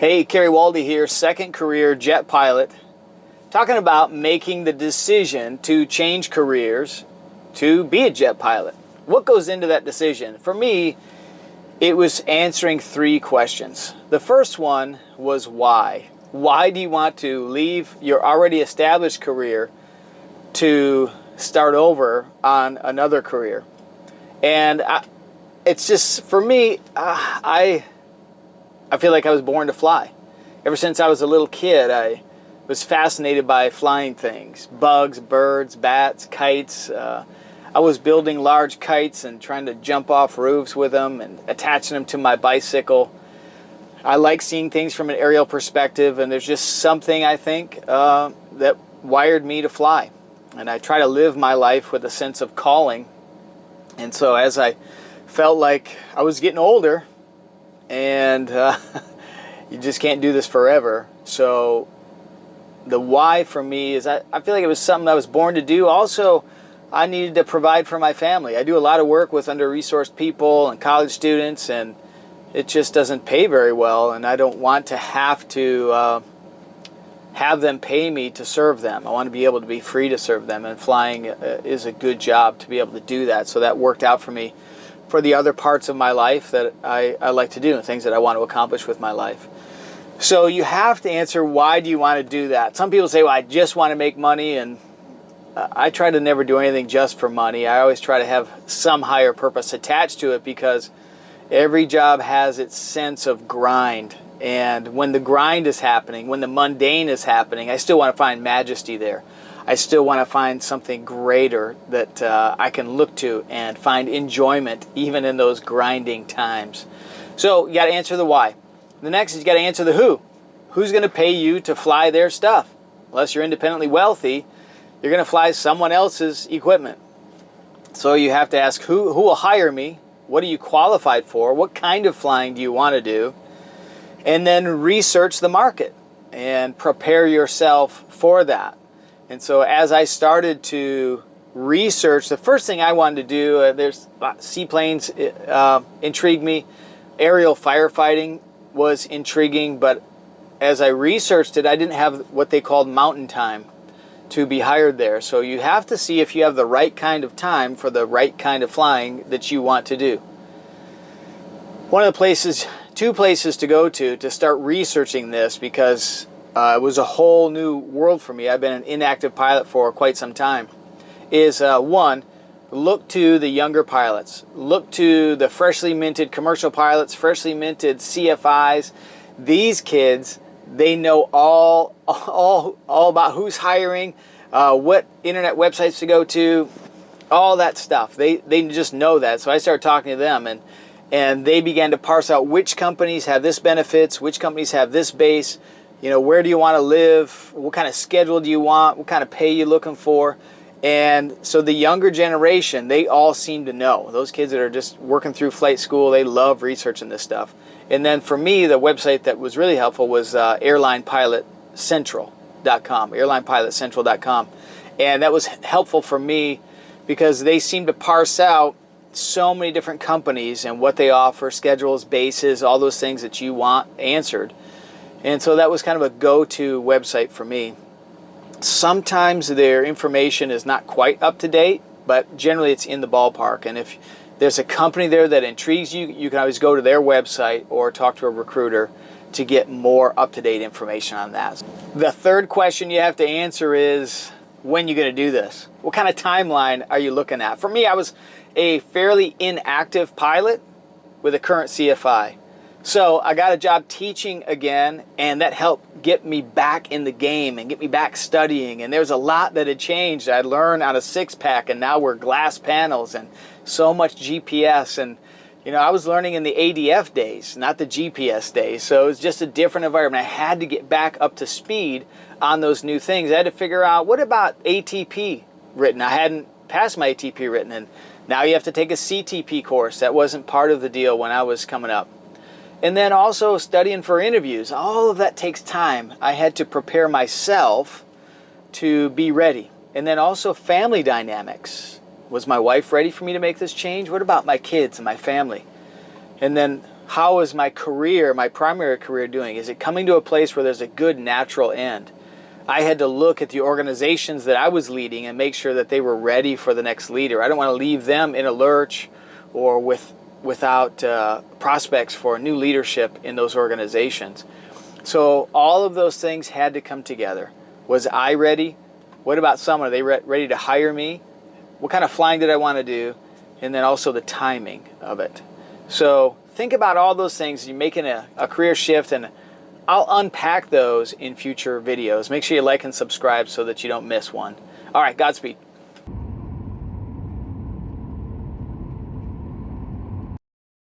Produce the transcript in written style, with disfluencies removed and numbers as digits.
Hey, Kerry Waldy here, second career jet pilot, talking about making the decision to change careers to be a jet pilot. What goes into that decision? For me, it was answering three questions. The first one was why. Why do you want to leave your already established career to start over on another career? And it's just, for me, I feel like I was born to fly. Ever since I was a little kid, I was fascinated by flying things. Bugs, birds, bats, kites. I was building large kites and trying to jump off roofs with them and attaching them to my bicycle. I like seeing things from an aerial perspective, and there's just something, I think, that wired me to fly. And I try to live my life with a sense of calling. And so as I felt like I was getting older, and you just can't do this forever. So the why for me is I feel like it was something I was born to do. Also, I needed to provide for my family. I do a lot of work with under-resourced people and college students, and it just doesn't pay very well, and I don't want to have to have them pay me to serve them. I want to be able to be free to serve them, and flying is a good job to be able to do that. So that worked out for me for the other parts of my life that I like to do and things that I want to accomplish with my life. So you have to answer, why do you want to do that? Some people say, well, I just want to make money, and I try to never do anything just for money. I always try to have some higher purpose attached to it, because every job has its sense of grind. And when the grind is happening, when the mundane is happening, I still want to find majesty there. I still want to find something greater that I can look to and find enjoyment even in those grinding times. So you got to answer the why. The next is you got to answer the who. Who's going to pay you to fly their stuff? Unless you're independently wealthy, you're going to fly someone else's equipment. So you have to ask, who will hire me? What are you qualified for? What kind of flying do you want to do? And then research the market and prepare yourself for that. And so as I started to research, the first thing I wanted to do, there's seaplanes intrigued me. Aerial firefighting was intriguing, but as I researched it, I didn't have what they called mountain time to be hired there. So you have to see if you have the right kind of time for the right kind of flying that you want to do. One of the places, two places to go to start researching this, because it was a whole new world for me. I've been an inactive pilot for quite some time. Is one, look to the younger pilots. Look to the freshly minted commercial pilots, freshly minted CFIs. These kids, they know all about who's hiring, what internet websites to go to, all that stuff. They just know that. So I started talking to them, and they began to parse out which companies have this benefits, which companies have this base. You know, where do you want to live? What kind of schedule do you want? What kind of pay you looking for? And so the younger generation, they all seem to know. Those kids that are just working through flight school, they love researching this stuff. And then for me, the website that was really helpful was airlinepilotcentral.com, airlinepilotcentral.com. And that was helpful for me because they seem to parse out so many different companies and what they offer, schedules, bases, all those things that you want answered. And so that was kind of a go-to website for me. Sometimes their information is not quite up to date, but generally it's in the ballpark. And if there's a company there that intrigues you, you can always go to their website or talk to a recruiter to get more up-to-date information on that. The third question you have to answer is, when you're going to do this? What kind of timeline are you looking at? For me, I was a fairly inactive pilot with a current CFI. So I got a job teaching again, and that helped get me back in the game and get me back studying. And there's a lot that had changed. I'd learned on a 6-pack, and now we're glass panels and so much GPS. And, you know, I was learning in the ADF days, not the GPS days. So it was just a different environment. I had to get back up to speed on those new things. I had to figure out, what about ATP written? I hadn't passed my ATP written, and now you have to take a CTP course. That wasn't part of the deal when I was coming up. And then also studying for interviews. All of that takes time. I had to prepare myself to be ready. And then also family dynamics. Was my wife ready for me to make this change? What about my kids and my family? And then How is my career, my primary career, doing? Is it coming to a place where there's a good natural end? I had to look at the organizations that I was leading and make sure that they were ready for the next leader. I don't want to leave them in a lurch or without prospects for new leadership in those organizations. So all of those things had to come together. Was I ready? What about someone? Are they ready to hire me? What kind of flying did I want to do? And then also the timing of it. So think about all those things. You're making a career shift, and I'll unpack those in future videos. Make sure you like and subscribe so that you don't miss one. All right, Godspeed.